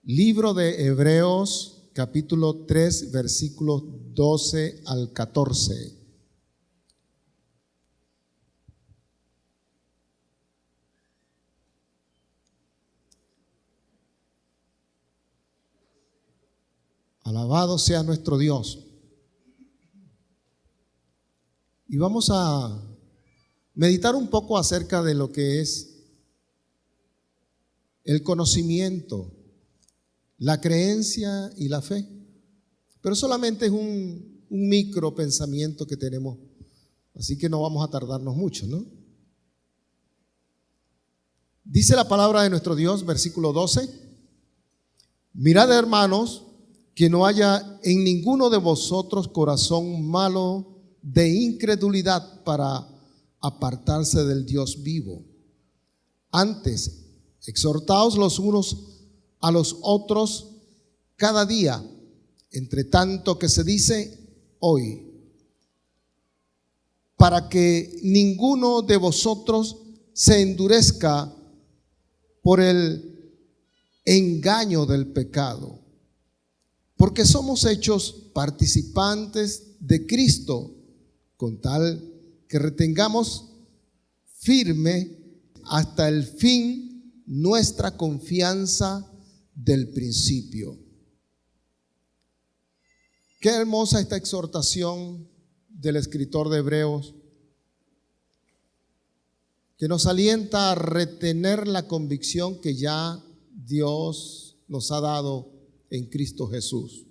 Libro de Hebreos, capítulo 3, versículos 12 al 14. Alabado sea nuestro Dios. Y vamos a meditar un poco acerca de lo que es el conocimiento, la creencia y la fe. Pero solamente es un micro pensamiento que tenemos, así que no vamos a tardarnos mucho, ¿no? Dice la palabra de nuestro Dios, versículo 12: mirad, hermanos, que no haya en ninguno de vosotros corazón malo de incredulidad para apartarse del Dios vivo. Antes, exhortaos los unos a los otros cada día, entre tanto que se dice hoy, para que ninguno de vosotros se endurezca por el engaño del pecado, porque somos hechos participantes de Cristo, con tal que retengamos firme hasta el fin nuestra confianza del principio. Qué hermosa esta exhortación del escritor de Hebreos, que nos alienta a retener la convicción que ya Dios nos ha dado en Cristo Jesús.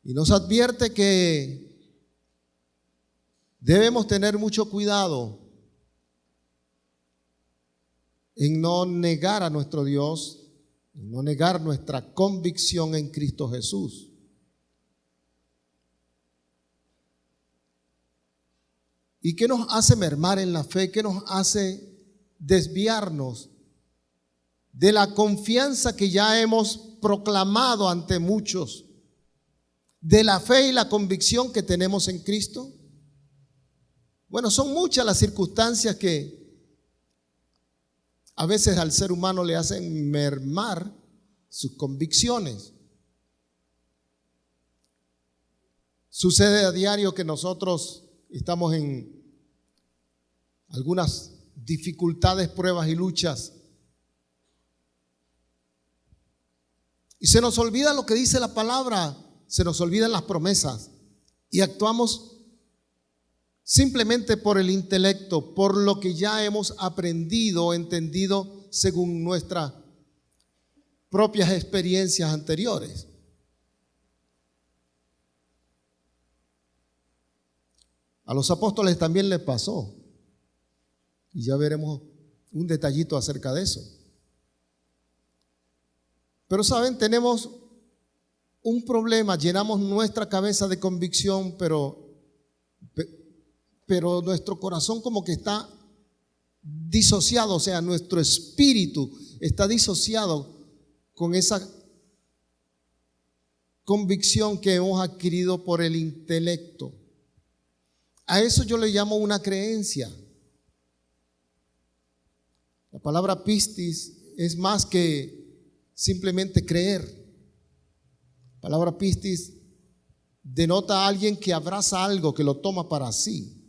Y nos advierte que debemos tener mucho cuidado en no negar a nuestro Dios, en no negar nuestra convicción en Cristo Jesús. ¿Y qué nos hace mermar en la fe? ¿Qué nos hace desviarnos de la confianza que ya hemos proclamado ante muchos, de la fe y la convicción que tenemos en Cristo? Bueno, son muchas las circunstancias que a veces al ser humano le hacen mermar sus convicciones. Sucede a diario que nosotros estamos en algunas dificultades, pruebas y luchas, y se nos olvida lo que dice la palabra, se nos olvidan las promesas y actuamos simplemente por el intelecto, por lo que ya hemos aprendido, entendido según nuestras propias experiencias anteriores. A los apóstoles también les pasó, y ya veremos un detallito acerca de eso. Pero saben, tenemos un problema, llenamos nuestra cabeza de convicción, pero nuestro corazón como que está disociado, o sea, nuestro espíritu está disociado con esa convicción que hemos adquirido por el intelecto. A eso yo le llamo una creencia. La palabra pistis es más que simplemente creer. La palabra pistis denota a alguien que abraza algo, que lo toma para sí.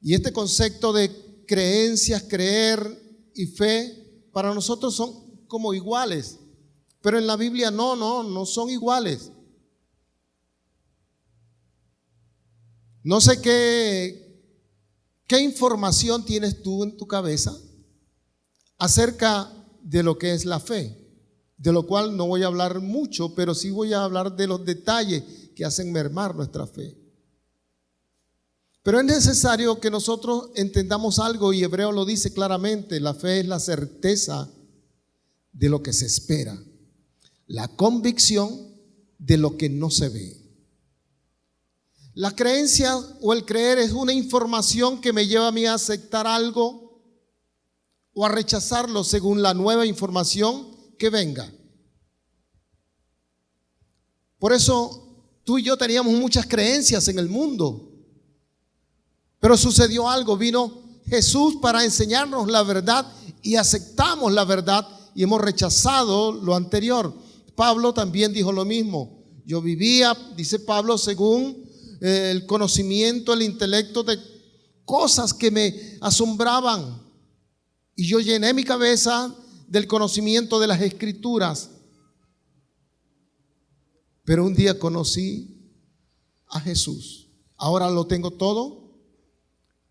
Y este concepto de creencias, creer y fe, para nosotros son como iguales. Pero en la Biblia no son iguales. No sé qué información tienes tú en tu cabeza acerca de lo que es la fe, de lo cual no voy a hablar mucho, pero sí voy a hablar de los detalles que hacen mermar nuestra fe. Pero es necesario que nosotros entendamos algo, y Hebreo lo dice claramente: la fe es la certeza de lo que se espera, la convicción de lo que no se ve. La creencia o el creer es una información que me lleva a mí a aceptar algo o a rechazarlo según la nueva información que venga. Por eso tú y yo teníamos muchas creencias en el mundo, pero sucedió algo, vino Jesús para enseñarnos la verdad y aceptamos la verdad y hemos rechazado lo anterior. Pablo también dijo lo mismo. Yo vivía, dice Pablo, según el conocimiento, el intelecto de cosas que me asombraban. Y yo llené mi cabeza del conocimiento de las Escrituras. Pero un día conocí a Jesús. Ahora lo tengo todo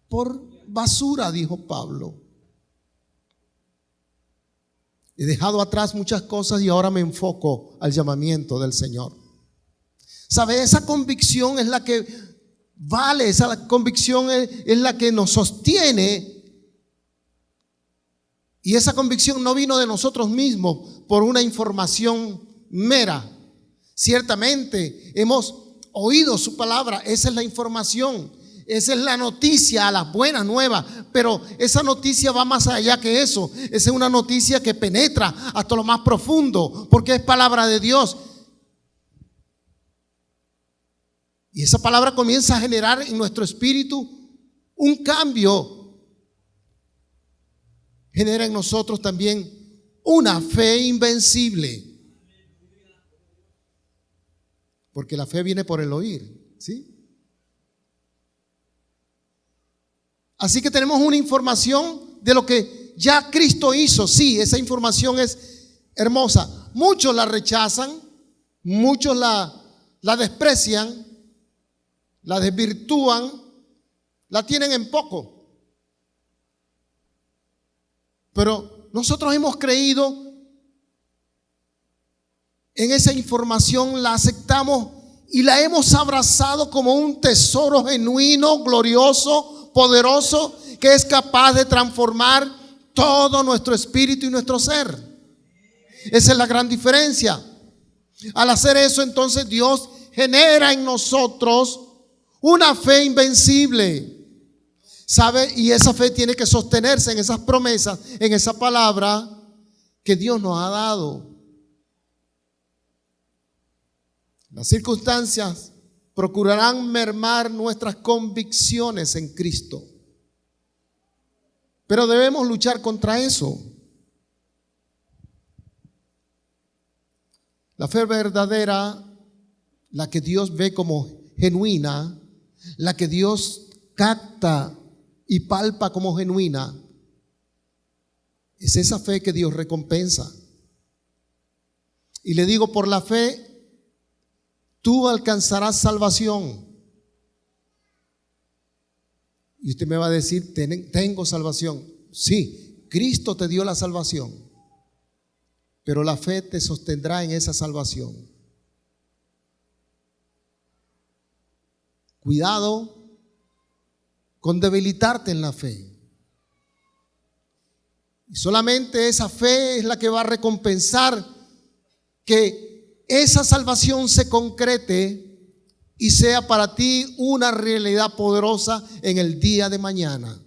por basura, dijo Pablo. He dejado atrás muchas cosas y ahora me enfoco al llamamiento del Señor. ¿Sabe? Esa convicción es la que vale, esa convicción es la que nos sostiene. Y esa convicción no vino de nosotros mismos por una información mera. Ciertamente hemos oído su palabra, esa es la información, esa es la noticia, la buena nueva, pero esa noticia va más allá que eso. Esa es una noticia que penetra hasta lo más profundo, porque es palabra de Dios. Y esa palabra comienza a generar en nuestro espíritu un cambio. Genera en nosotros también una fe invencible. Porque la fe viene por el oír, ¿sí? Así que tenemos una información de lo que ya Cristo hizo. Sí, esa información es hermosa. Muchos la rechazan, muchos la desprecian, la desvirtúan, la tienen en poco. Pero nosotros hemos creído en esa información, la aceptamos y la hemos abrazado como un tesoro genuino, glorioso, poderoso, que es capaz de transformar todo nuestro espíritu y nuestro ser. Esa es la gran diferencia. Al hacer eso, entonces Dios genera en nosotros una fe invencible. ¿Sabe? Y esa fe tiene que sostenerse en esas promesas, en esa palabra que Dios nos ha dado. Las circunstancias procurarán mermar nuestras convicciones en Cristo, pero debemos luchar contra eso. La fe verdadera, la que Dios ve como genuina, la que Dios capta y palpa como genuina, es esa fe que Dios recompensa. Y le digo, por la fe tú alcanzarás salvación. Y usted me va a decir, tengo salvación. Sí, Cristo te dio la salvación, pero la fe te sostendrá en esa salvación. Cuidado con debilitarte en la fe. Y solamente esa fe es la que va a recompensar que esa salvación se concrete y sea para ti una realidad poderosa en el día de mañana.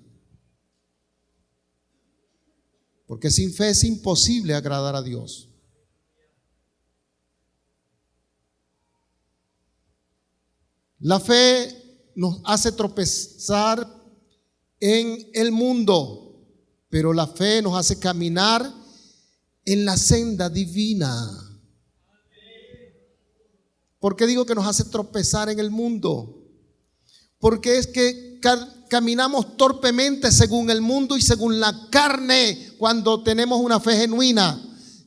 Porque sin fe es imposible agradar a Dios. La fe nos hace tropezar en el mundo, pero la fe nos hace caminar en la senda divina. ¿Por qué digo que nos hace tropezar en el mundo? Porque es que caminamos torpemente según el mundo y según la carne cuando tenemos una fe genuina.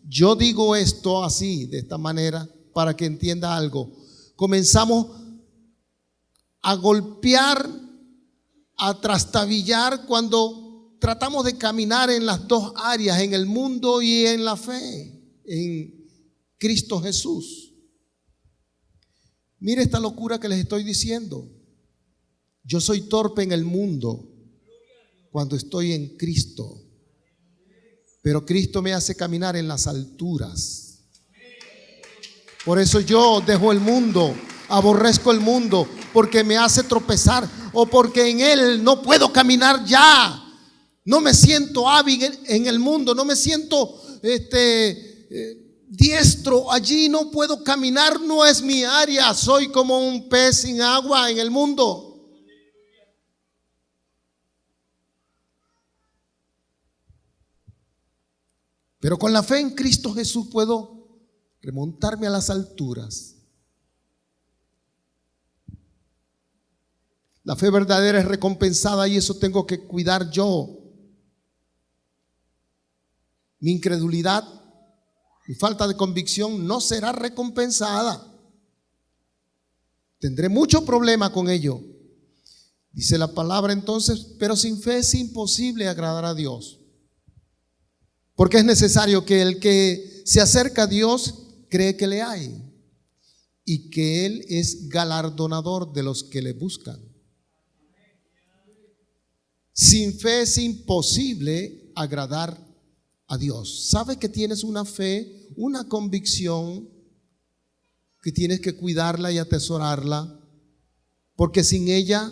Yo digo esto así, de esta manera, para que entienda algo. Comenzamos a golpear, a trastabillar cuando tratamos de caminar en las dos áreas, en el mundo y en la fe, en Cristo Jesús. Mire esta locura que les estoy diciendo. Yo soy torpe en el mundo cuando estoy en Cristo, pero Cristo me hace caminar en las alturas. Por eso yo dejo el mundo, aborrezco el mundo, porque me hace tropezar o porque en él no puedo caminar ya. No me siento hábil en el mundo, no me siento diestro allí, no puedo caminar, no es mi área. Soy como un pez sin agua en el mundo. Pero con la fe en Cristo Jesús puedo remontarme a las alturas. La fe verdadera es recompensada y eso tengo que cuidar yo. Mi incredulidad, mi falta de convicción no será recompensada. Tendré mucho problema con ello. Dice la palabra entonces, pero sin fe es imposible agradar a Dios. Porque es necesario que el que se acerca a Dios cree que le hay y que Él es galardonador de los que le buscan. Sin fe es imposible agradar a Dios. ¿Sabes que tienes una fe, una convicción que tienes que cuidarla y atesorarla? Porque sin ella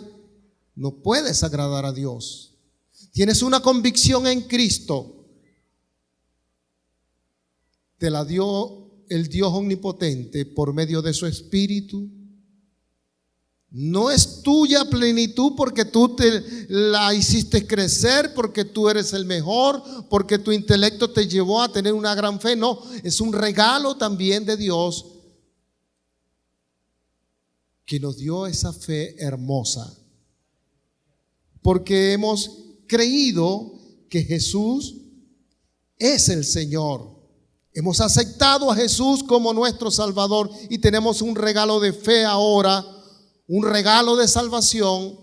no puedes agradar a Dios. Tienes una convicción en Cristo. Te la dio el Dios omnipotente por medio de su Espíritu. No es tuya plenitud porque tú la hiciste crecer, porque tú eres el mejor, porque tu intelecto te llevó a tener una gran fe. No, es un regalo también de Dios que nos dio esa fe hermosa. Porque hemos creído que Jesús es el Señor. Hemos aceptado a Jesús como nuestro Salvador y tenemos un regalo de fe ahora, un regalo de salvación,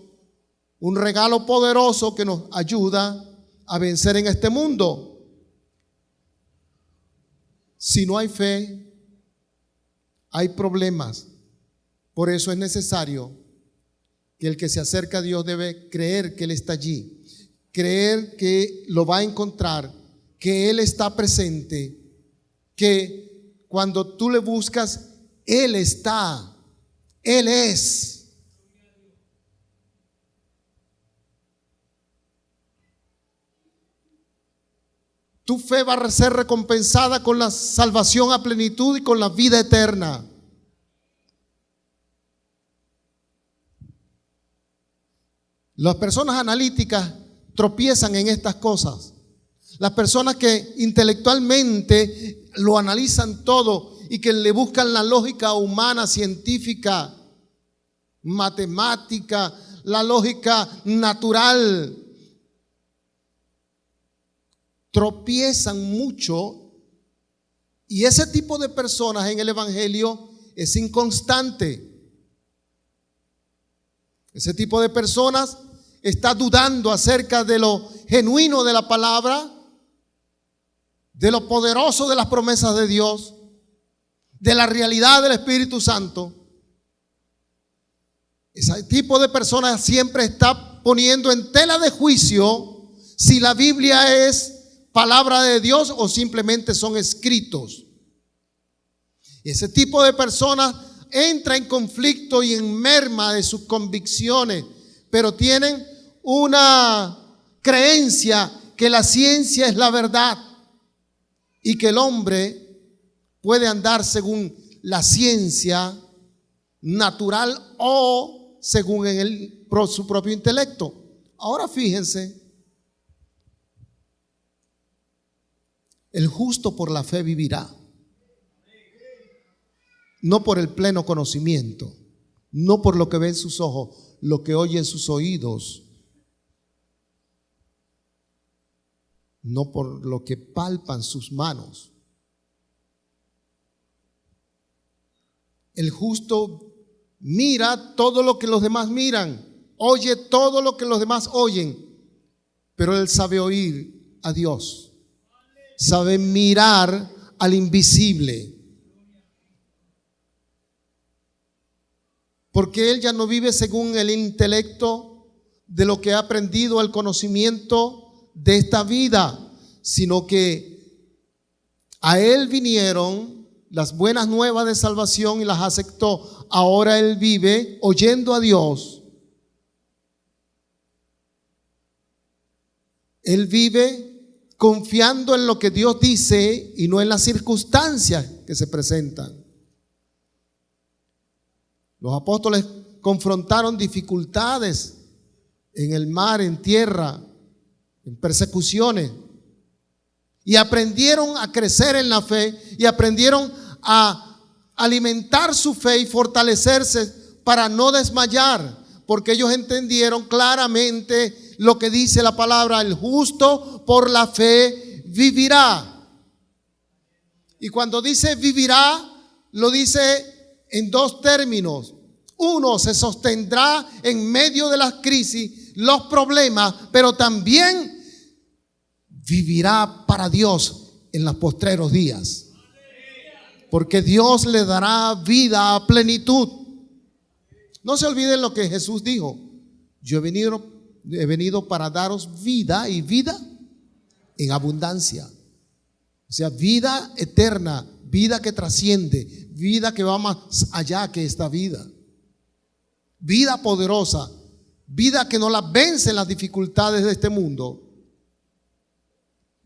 un regalo poderoso que nos ayuda a vencer en este mundo. Si no hay fe, hay problemas. Por eso es necesario que el que se acerca a Dios debe creer que Él está allí, creer que lo va a encontrar, que Él está presente, que cuando tú le buscas, Él está, Él es. Tu fe va a ser recompensada con la salvación a plenitud y con la vida eterna. Las personas analíticas tropiezan en estas cosas. Las personas que intelectualmente lo analizan todo y que le buscan la lógica humana, científica, matemática, la lógica natural, tropiezan mucho. Y ese tipo de personas en el Evangelio es inconstante. Ese tipo de personas está dudando acerca de lo genuino de la palabra, de lo poderoso de las promesas de Dios, de la realidad del Espíritu Santo. Ese tipo de personas siempre está poniendo en tela de juicio si la Biblia es palabra de Dios o simplemente son escritos. Ese tipo de personas entra en conflicto y en merma de sus convicciones, pero tienen una creencia que la ciencia es la verdad y que el hombre puede andar según la ciencia natural o según su propio intelecto. Ahora fíjense, el justo por la fe vivirá, no por el pleno conocimiento, no por lo que ven sus ojos, lo que oyen sus oídos, no por lo que palpan sus manos. El justo mira todo lo que los demás miran, oye todo lo que los demás oyen, pero él sabe oír a Dios, sabe mirar al invisible. Porque él ya no vive según el intelecto de lo que ha aprendido, el conocimiento de esta vida, sino que a él vinieron las buenas nuevas de salvación y las aceptó. Ahora él vive oyendo a Dios. Él vive confiando en lo que Dios dice y no en las circunstancias que se presentan. Los apóstoles confrontaron dificultades en el mar, en tierra, en persecuciones. y aprendieron a crecer en la fe y aprendieron a alimentar su fe y fortalecerse para no desmayar, porque ellos entendieron claramente lo que dice la palabra: el justo por la fe vivirá. Y cuando dice vivirá, lo dice en dos términos. Uno, se sostendrá en medio de las crisis, los problemas, pero también vivirá para Dios en los postreros días, porque Dios le dará vida a plenitud. No se olviden lo que Jesús dijo: yo he venido para daros vida y vida en abundancia. O sea, vida eterna, vida que trasciende, vida que va más allá que esta vida. Vida poderosa, vida que no la vencen las dificultades de este mundo.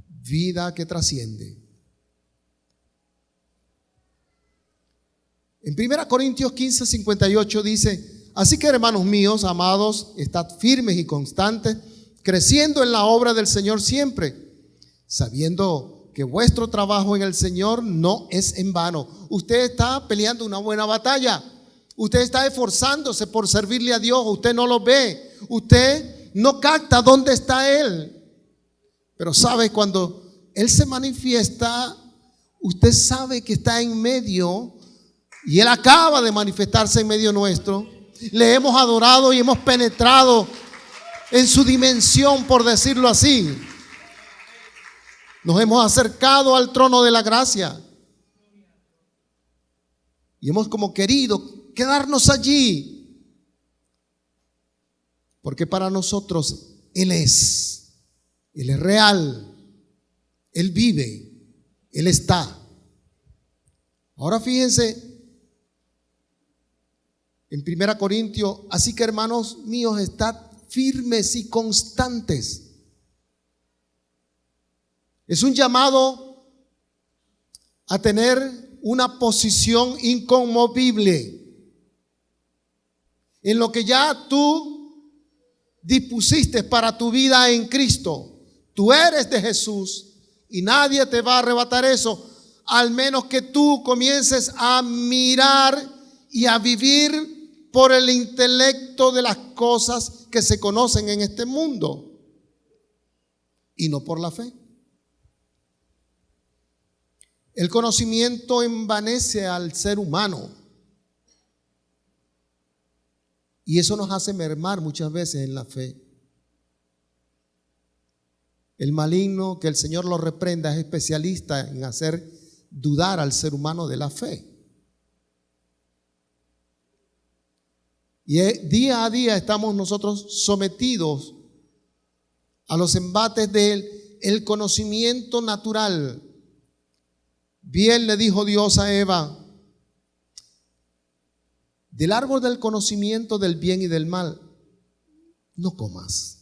Vida que trasciende. En 1 Corintios 15, 58 dice: así que, hermanos míos, amados, estad firmes y constantes, creciendo en la obra del Señor siempre, sabiendo que vuestro trabajo en el Señor no es en vano. Usted está peleando una buena batalla. Usted está esforzándose por servirle a Dios. Usted no lo ve. Usted no capta dónde está Él. Pero sabe, cuando Él se manifiesta, usted sabe que está en medio, y Él acaba de manifestarse en medio nuestro. Le hemos adorado y hemos penetrado en su dimensión, por decirlo así. Nos hemos acercado al trono de la gracia y hemos como querido quedarnos allí, porque para nosotros Él es real, Él vive, Él está. Ahora fíjense en 1 Corintios: así que, hermanos míos, estad firmes y constantes. Es un llamado a tener una posición inconmovible en lo que ya tú dispusiste para tu vida en Cristo. Tú eres de Jesús y nadie te va a arrebatar eso, al menos que tú comiences a mirar y a vivir por el intelecto de las cosas que se conocen en este mundo y no por la fe. El conocimiento envanece al ser humano y eso nos hace mermar muchas veces en la fe. El maligno, que el Señor lo reprenda, es especialista en hacer dudar al ser humano de la fe. Y día a día estamos nosotros sometidos a los embates del conocimiento natural. Bien le dijo Dios a Eva: del árbol del conocimiento del bien y del mal no comas.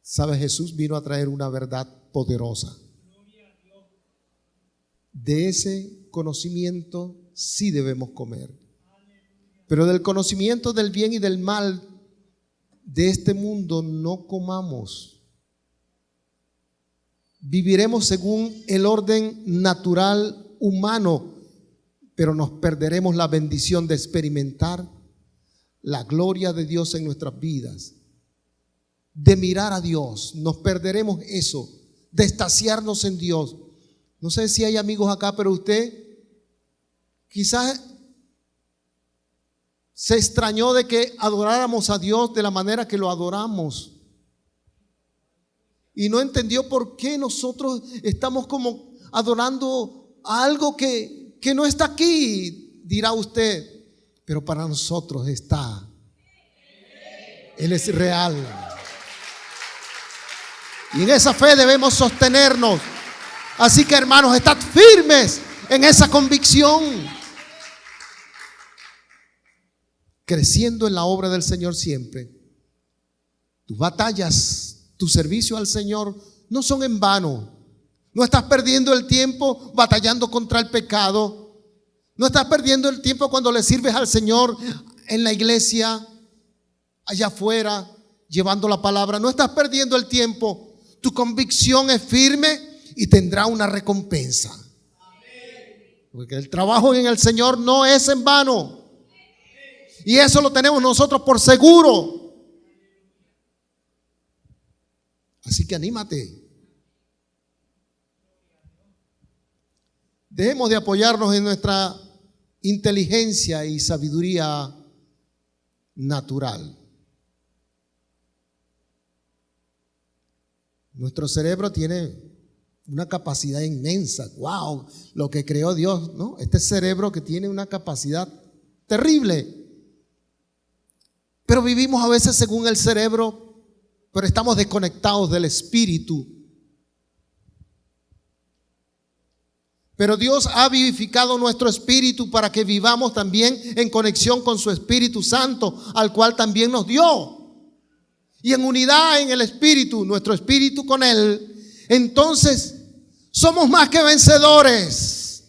¿Sabe? Jesús vino a traer una verdad poderosa. De ese conocimiento sí debemos comer, pero del conocimiento del bien y del mal de este mundo no comamos. Viviremos según el orden natural humano, pero nos perderemos la bendición de experimentar la gloria de Dios en nuestras vidas, de mirar a Dios. Nos perderemos eso, de extasiarnos en Dios. No sé si hay amigos acá, pero usted quizás se extrañó de que adoráramos a Dios de la manera que lo adoramos y no entendió por qué nosotros estamos como adorando a algo que no está aquí, dirá usted, pero para nosotros está. Él es real y en esa fe debemos sostenernos. Así que, hermanos, estad firmes en esa convicción, creciendo en la obra del Señor siempre. Tus batallas, tu servicio al Señor no son en vano. No estás perdiendo el tiempo batallando contra el pecado. No estás perdiendo el tiempo cuando le sirves al Señor en la iglesia. allá afuera llevando la palabra. No estás perdiendo el tiempo. Tu convicción es firme y tendrá una recompensa. Porque el trabajo en el Señor no es en vano. Y eso lo tenemos nosotros por seguro. Así que anímate. Dejemos de apoyarnos en nuestra inteligencia y sabiduría natural. Nuestro cerebro tiene una capacidad inmensa. ¡Wow! Lo que creó Dios, ¿no? Este cerebro que tiene una capacidad terrible. Pero vivimos a veces según el cerebro, pero estamos desconectados del espíritu. Pero Dios ha vivificado nuestro espíritu para que vivamos también en conexión con su Espíritu Santo, al cual también nos dio. Y en unidad en el espíritu, nuestro espíritu con Él, entonces somos más que vencedores.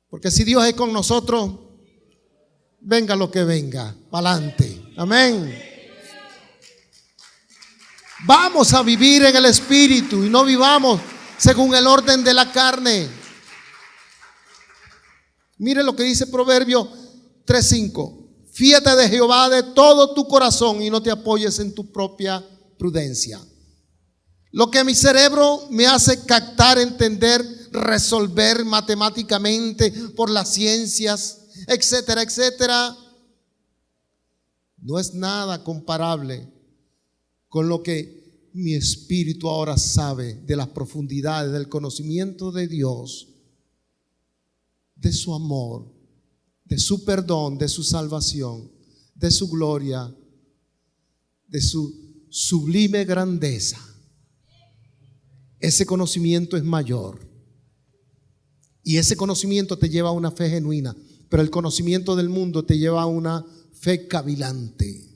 Porque si Dios es con nosotros, venga lo que venga, pa'lante. Amén. Vamos a vivir en el espíritu y no vivamos según el orden de la carne. Mire lo que dice Proverbio 3:5. Fíate de Jehová de todo tu corazón y no te apoyes en tu propia prudencia. Lo que mi cerebro me hace captar, entender, resolver matemáticamente por las ciencias, etcétera, etcétera, no es nada comparable con lo que mi espíritu ahora sabe de las profundidades del conocimiento de Dios, de su amor, de su perdón, de su salvación, de su gloria, de su sublime grandeza. Ese conocimiento es mayor. Y ese conocimiento te lleva a una fe genuina. Pero el conocimiento del mundo te lleva a una fe cavilante,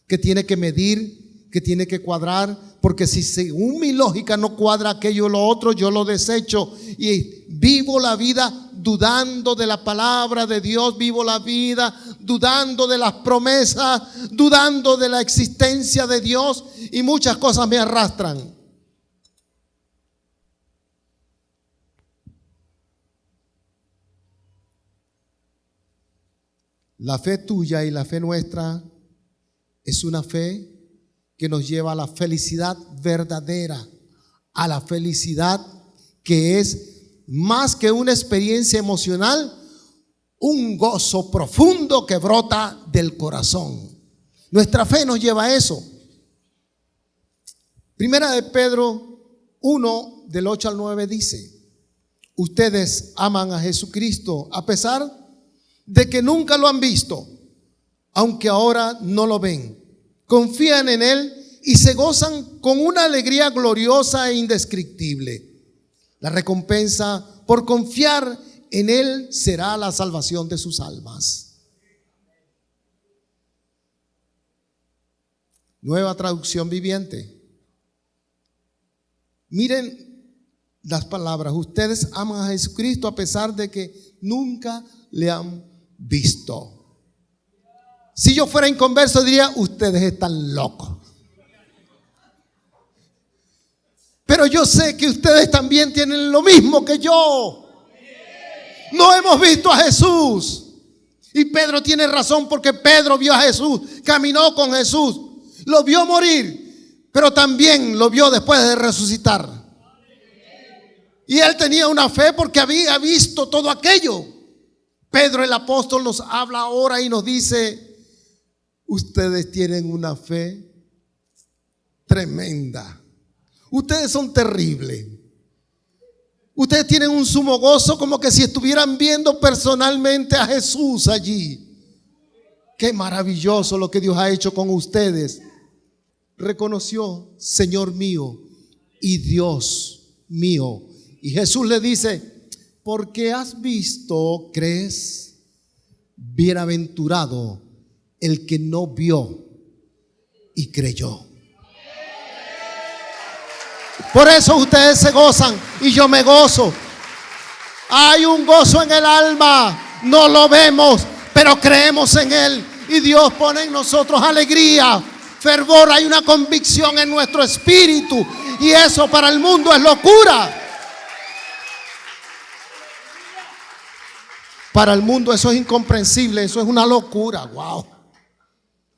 que tiene que medir, que tiene que cuadrar, porque si según mi lógica no cuadra aquello o lo otro, yo lo desecho y vivo la vida dudando de la palabra de Dios, vivo la vida dudando de las promesas, dudando de la existencia de Dios, y muchas cosas me arrastran. La fe tuya y la fe nuestra es una fe que nos lleva a la felicidad verdadera, a la felicidad que es más que una experiencia emocional, un gozo profundo que brota del corazón. Nuestra fe nos lleva a eso. Primera de Pedro 1, del 8 al 9 dice: ustedes aman a Jesucristo a pesar de que nunca lo han visto, aunque ahora no lo ven. Confían en Él y se gozan con una alegría gloriosa e indescriptible. La recompensa por confiar en Él será la salvación de sus almas. Nueva traducción viviente. Miren las palabras: ustedes aman a Jesucristo a pesar de que nunca le han visto. Si yo fuera inconverso diría: ustedes están locos. Pero yo sé que ustedes también tienen lo mismo que yo. No hemos visto a Jesús. Y Pedro tiene razón, porque Pedro vio a Jesús, caminó con Jesús, lo vio morir, pero también lo vio después de resucitar. Y él tenía una fe porque había visto todo aquello. Pedro el apóstol nos habla ahora y nos dice: ustedes tienen una fe tremenda. Ustedes son terribles. Ustedes tienen un sumo gozo, como que si estuvieran viendo personalmente a Jesús allí. Qué maravilloso lo que Dios ha hecho con ustedes. Reconoció: Señor mío y Dios mío. Y Jesús le dice: porque has visto, crees. Bienaventurado el que no vio y creyó. Por eso ustedes se gozan y yo me gozo. Hay un gozo en el alma. No lo vemos, pero creemos en Él Y Dios pone en nosotros alegría, fervor, hay una convicción en nuestro espíritu. Y eso para el mundo es locura. Para el mundo eso es incomprensible, eso es una locura. Wow.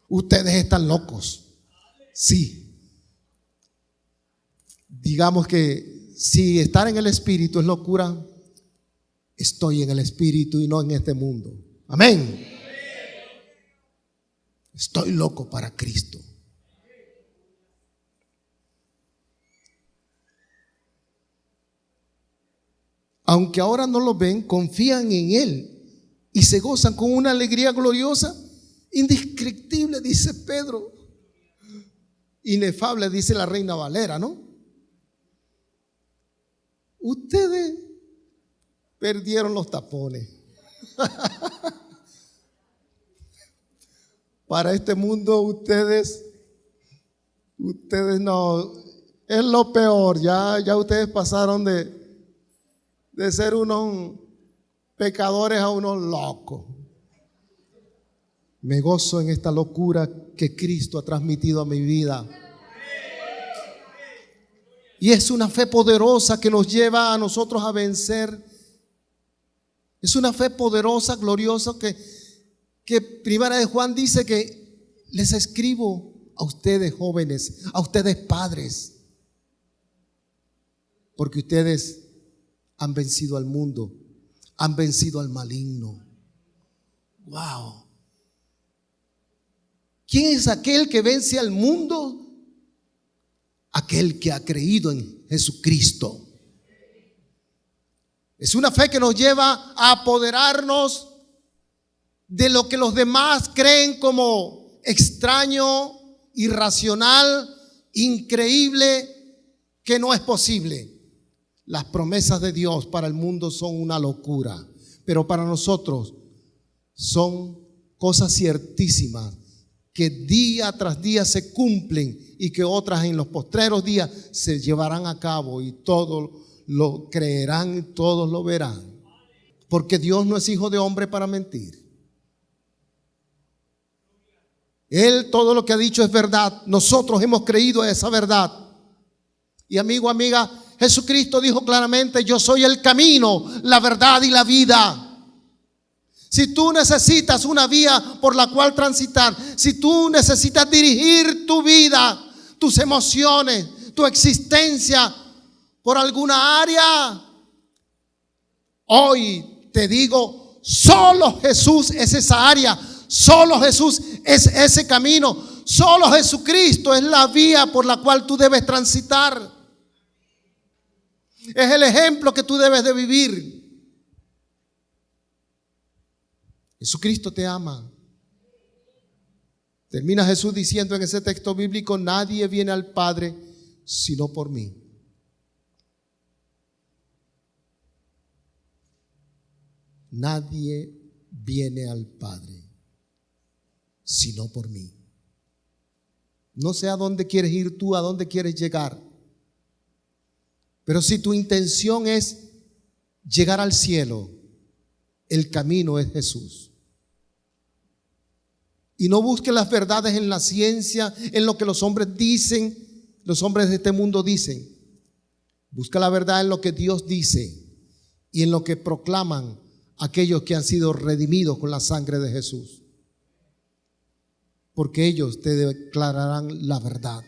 Ustedes están locos. Sí. Digamos que si estar en el espíritu es locura, estoy en el espíritu y no en este mundo. Amén. Estoy loco para Cristo. Aunque ahora no lo ven, confían en Él y se gozan con una alegría gloriosa, indescriptible, dice Pedro. Inefable, dice la Reina Valera, ¿no? Ustedes perdieron los tapones. Para este mundo ustedes no, es lo peor. Ya ustedes pasaron de ser unos pecadores a unos locos. Me gozo en esta locura que Cristo ha transmitido a mi vida. Y es una fe poderosa que nos lleva a nosotros a vencer. Es una fe poderosa, gloriosa, que Primera de Juan dice que les escribo a ustedes jóvenes, a ustedes padres, porque ustedes han vencido al mundo, han vencido al maligno. Wow. ¿Quién es aquel que vence al mundo? Aquel que ha creído en Jesucristo. Es una fe que nos lleva a apoderarnos de lo que los demás creen como extraño, irracional, increíble, que no es posible. Las promesas de Dios para el mundo son una locura, pero para nosotros son cosas ciertísimas que día tras día se cumplen y que otras en los postreros días se llevarán a cabo y todos lo creerán, todos lo verán. Porque Dios no es hijo de hombre para mentir. Él todo lo que ha dicho es verdad. Nosotros hemos creído esa verdad. Y amigo, amiga, Jesucristo dijo claramente: yo soy el camino, la verdad y la vida. Si tú necesitas una vía por la cual transitar, si tú necesitas dirigir tu vida, tus emociones, tu existencia por alguna área, hoy te digo, solo Jesús es esa área, solo Jesús es ese camino, solo Jesucristo es la vía por la cual tú debes transitar. Es el ejemplo que tú debes de vivir. Jesucristo te ama. Termina Jesús diciendo en ese texto bíblico: nadie viene al Padre sino por mí. Nadie viene al Padre sino por mí. No sé a dónde quieres ir tú, a dónde quieres llegar, pero si tu intención es llegar al cielo, el camino es Jesús. Y no busques las verdades en la ciencia, en lo que los hombres dicen, los hombres de este mundo dicen. Busca la verdad en lo que Dios dice y en lo que proclaman aquellos que han sido redimidos con la sangre de Jesús. Porque ellos te declararán la verdad.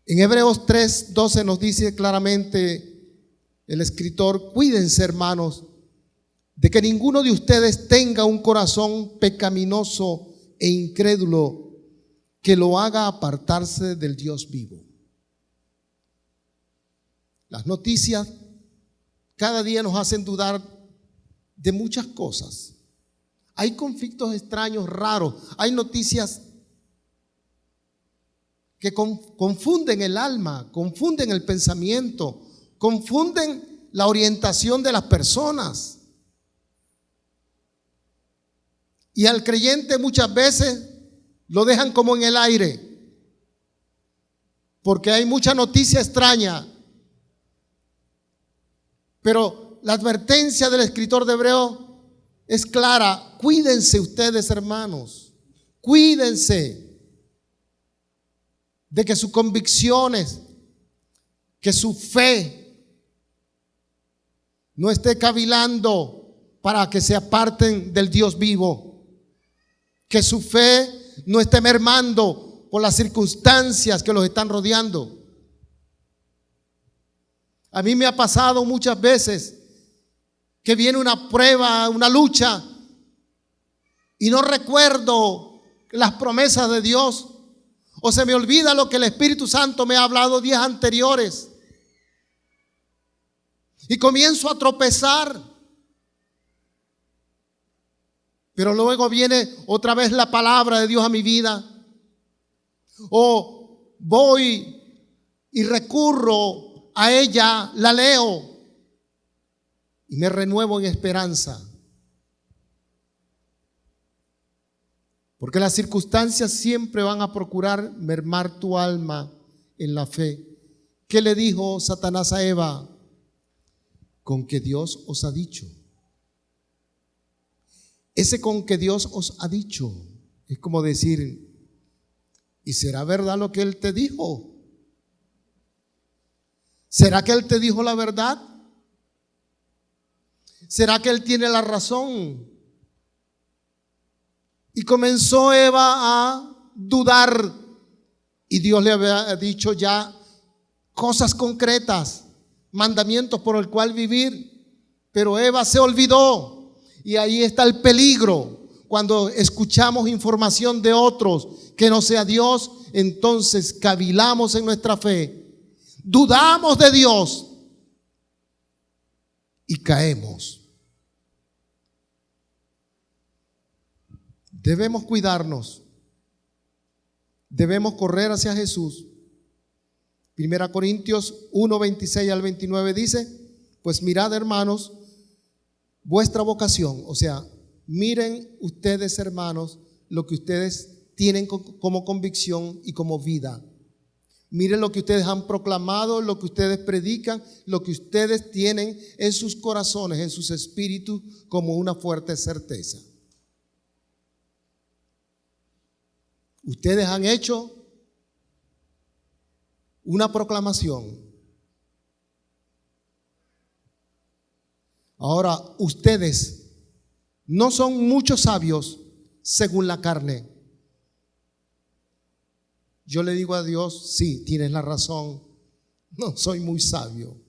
En Hebreos 3:12 nos dice claramente el escritor: cuídense, hermanos, de que ninguno de ustedes tenga un corazón pecaminoso e incrédulo que lo haga apartarse del Dios vivo. Las noticias cada día nos hacen dudar de muchas cosas. Hay conflictos extraños, raros. Hay noticias que confunden el alma, confunden el pensamiento, confunden la orientación de las personas. Y al creyente muchas veces lo dejan como en el aire, porque hay mucha noticia extraña. Pero la advertencia del escritor de Hebreos es clara. Cuídense ustedes, hermanos. Cuídense de que sus convicciones, que su fe no esté cavilando para que se aparten del Dios vivo. Que su fe no esté mermando por las circunstancias que los están rodeando. A mí me ha pasado muchas veces que viene una prueba, una lucha, y no recuerdo las promesas de Dios, o se me olvida lo que el Espíritu Santo me ha hablado días anteriores, y comienzo a tropezar. Pero luego viene otra vez la palabra de Dios a mi vida, o voy y recurro a ella, la leo y me renuevo en esperanza. Porque las circunstancias siempre van a procurar mermar tu alma en la fe. ¿Qué le dijo Satanás a Eva? Con que Dios os ha dicho. Ese con que Dios os ha dicho es como decir, ¿y será verdad lo que Él te dijo? ¿Será que Él te dijo la verdad? ¿Será que Él tiene la razón? Y comenzó Eva a dudar, y Dios le había dicho ya cosas concretas, mandamientos por el cual vivir, pero Eva se olvidó. Y ahí está el peligro. Cuando escuchamos información de otros que no sea Dios, entonces cavilamos en nuestra fe, dudamos de Dios y caemos. Debemos cuidarnos, debemos correr hacia Jesús. 1 Corintios 1, 26 al 29 dice: pues mirad, hermanos, vuestra vocación. O sea, miren ustedes, hermanos, lo que ustedes tienen como convicción y como vida. Miren lo que ustedes han proclamado, lo que ustedes predican, lo que ustedes tienen en sus corazones, en sus espíritus, como una fuerte certeza. Ustedes han hecho una proclamación. Ahora, ustedes no son muchos sabios según la carne. Yo le digo a Dios, sí, tienes la razón. No soy muy sabio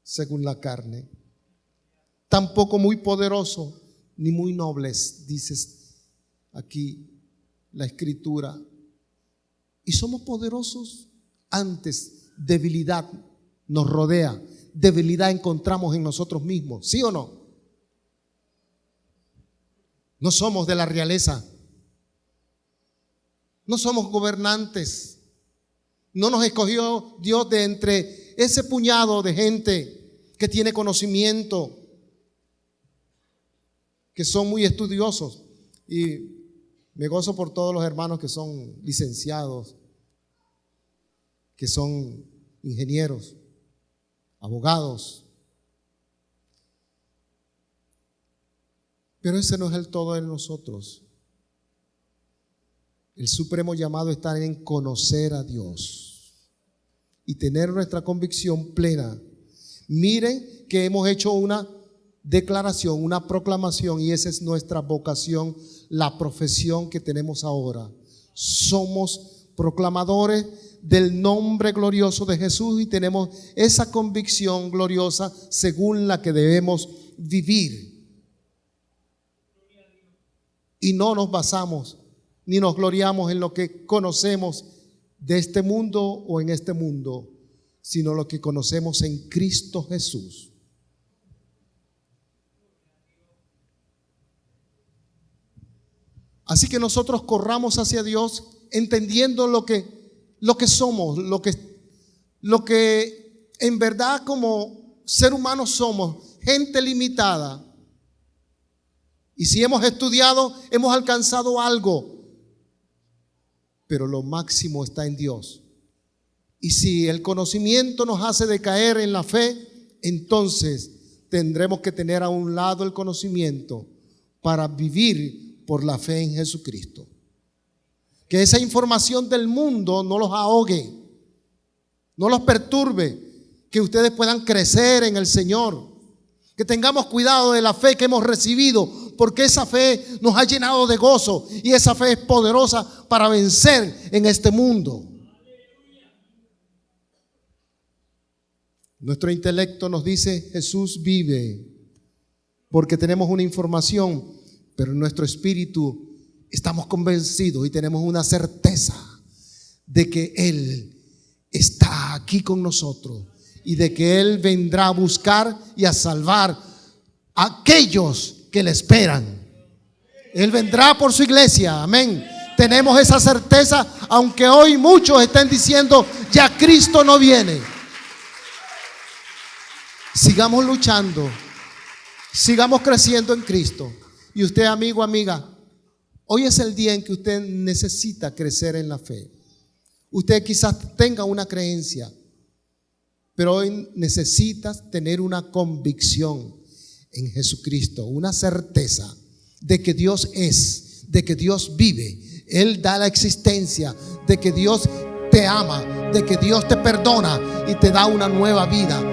según la carne. Tampoco muy poderoso ni muy nobles, dices aquí la Escritura. Y somos poderosos antes. Debilidad nos rodea. Debilidad encontramos en nosotros mismos, ¿sí o no? No somos de la realeza, no somos gobernantes, no nos escogió Dios de entre ese puñado de gente que tiene conocimiento, que son muy estudiosos. Y me gozo por todos los hermanos que son licenciados, que son ingenieros, abogados. Pero ese no es el todo en nosotros. El supremo llamado está en conocer a Dios y tener nuestra convicción plena. Miren que hemos hecho una declaración, una proclamación, y esa es nuestra vocación, la profesión que tenemos ahora. Somos proclamadores del nombre glorioso de Jesús y tenemos esa convicción gloriosa según la que debemos vivir. Y no nos basamos ni nos gloriamos en lo que conocemos de este mundo o en este mundo, sino lo que conocemos en Cristo Jesús. Así que nosotros corramos hacia Dios entendiendo lo que somos, lo que en verdad como ser humano somos, gente limitada. Y si hemos estudiado, hemos alcanzado algo, pero lo máximo está en Dios. Y si el conocimiento nos hace decaer en la fe, entonces tendremos que tener a un lado el conocimiento para vivir por la fe en Jesucristo. Que esa información del mundo no los ahogue, no los perturbe, que ustedes puedan crecer en el Señor. Que tengamos cuidado de la fe que hemos recibido, porque esa fe nos ha llenado de gozo y esa fe es poderosa para vencer en este mundo. Nuestro intelecto nos dice Jesús vive, porque tenemos una información, pero en nuestro espíritu estamos convencidos y tenemos una certeza de que Él está aquí con nosotros y de que Él vendrá a buscar y a salvar a aquellos que le esperan. Él vendrá por su iglesia, amén. Tenemos esa certeza, aunque hoy muchos estén diciendo ya Cristo no viene. Sigamos luchando, sigamos creciendo en Cristo. Y usted, amigo, amiga, hoy es el día en que usted necesita crecer en la fe. Usted quizás tenga una creencia, pero hoy necesitas tener una convicción en Jesucristo, una certeza de que Dios es, de que Dios vive, Él da la existencia, de que Dios te ama, de que Dios te perdona y te da una nueva vida.